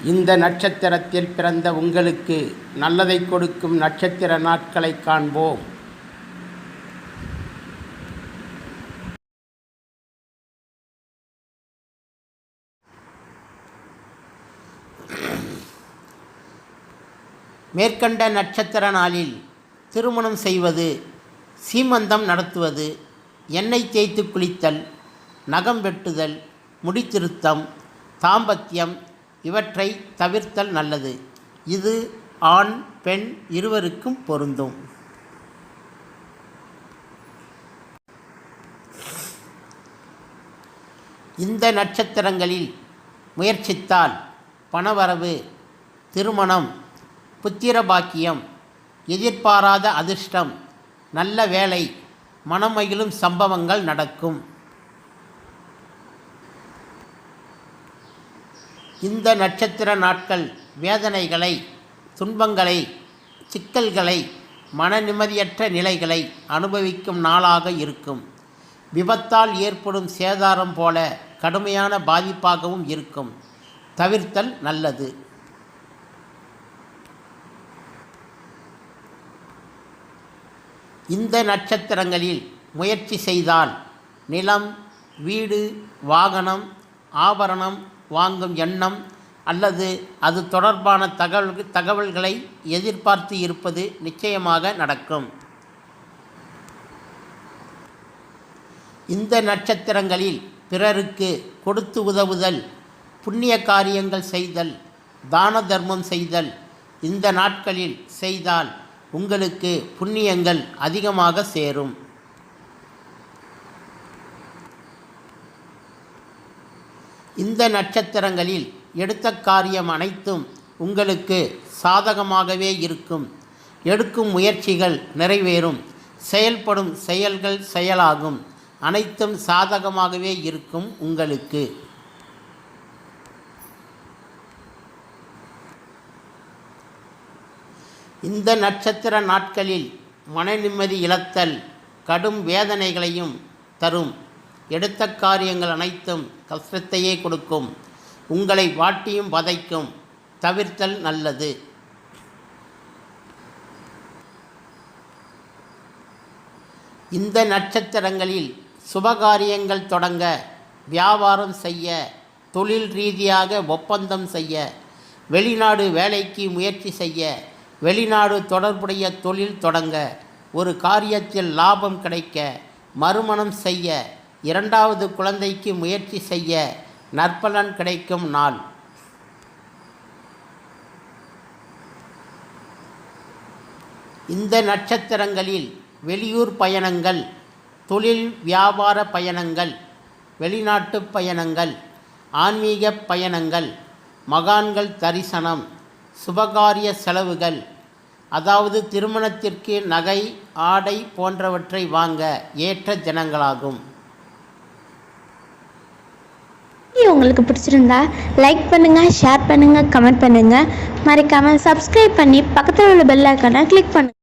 இந்த நட்சத்திரத்தில் பிறந்த உங்களுக்கு நல்லதை கொடுக்கும் நட்சத்திர நாட்களை காண்போம். மேற்கண்ட நட்சத்திர நாளில் திருமணம் செய்வது, சீமந்தம் நடத்துவது, எண்ணெய் தேய்த்து குளித்தல், நகம் வெட்டுதல், முடித்திருத்தம், தாம்பத்தியம் இவற்றை தவிர்த்தல் நல்லது. இது ஆண் பெண் இருவருக்கும் பொருந்தும். இந்த நட்சத்திரங்களில் முயற்சித்தால் பணவரவு, திருமணம், புத்திரபாக்கியம், எதிர்பாராத அதிர்ஷ்டம், நல்ல வேலை, மனமகிழும் சம்பவங்கள் நடக்கும். இந்த நட்சத்திர நாட்கள் வேதனைகளை, துன்பங்களை, சிக்கல்களை, மன நிம்மதியற்ற நிலைகளை அனுபவிக்கும் நாளாக இருக்கும். விபத்தால் ஏற்படும் சேதாரம் போல கடுமையான பாதிப்பாகவும் இருக்கும். தவிர்த்தல் நல்லது. இந்த நட்சத்திரங்களில் முயற்சி செய்தால் நிலம், வீடு, வாகனம், ஆபரணம் வாங்கும் எண்ணம் அல்லது அது தொடர்பான தகவல்களை எதிர்பார்த்து இருப்பது நிச்சயமாக நடக்கும். இந்த நட்சத்திரங்களில் பிறருக்கு கொடுத்து உதவுதல், புண்ணிய காரியங்கள் செய்தல், தான தர்மம் செய்தல் இந்த நாட்களில் செய்தால் உங்களுக்கு புண்ணியங்கள் அதிகமாக சேரும். இந்த நட்சத்திரங்களில் எடுத்த காரியம் அனைத்தும் உங்களுக்கு சாதகமாகவே இருக்கும். எடுக்கும் முயற்சிகள் நிறைவேறும். செயல்படும் செயல்கள் செயலாகும். அனைத்தும் சாதகமாகவே இருக்கும் உங்களுக்கு. இந்த நட்சத்திர நாட்களில் மன நிம்மதி இழத்தல் கடும் வேதனைகளையும் தரும். எடுத்த காரியங்கள் அனைத்தும் கஷ்டத்தையே கொடுக்கும். உங்களை வாட்டியும் வதைக்கும். தவிர்த்தல் நல்லது. இந்த நட்சத்திரங்களில் சுபகாரியங்கள் தொடங்க, வியாபாரம் செய்ய, தொழில் ரீதியாக ஒப்பந்தம் செய்ய, வெளிநாடு வேலைக்கு முயற்சி செய்ய, வெளிநாடு தொடர்புடைய தொழில் தொடங்க, ஒரு காரியத்தில் லாபம் கிடைக்க, மறுமணம் செய்ய, இரண்டாவது குழந்தைக்கு முயற்சி செய்ய நற்பலன் கிடைக்கும் நாள். இந்த நட்சத்திரங்களில் வெளியூர் பயணங்கள், தொழில் வியாபார பயணங்கள், வெளிநாட்டு பயணங்கள், ஆன்மீக பயணங்கள், மகான்கள் தரிசனம், சுபகாரிய செலவுகள், அதாவது திருமணத்திற்கு நகை, ஆடை போன்றவற்றை வாங்க ஏற்ற தினங்களாகும். உங்களுக்கு பிடிச்சிருந்தா லைக் பண்ணுங்கள், ஷேர் பண்ணுங்கள், கமெண்ட் பண்ணுங்கள். மறக்காமல் சப்ஸ்கிரைப் பண்ணி பக்கத்தில் உள்ள பெல் ஐக்கானை கிளிக் பண்ணுங்கள்.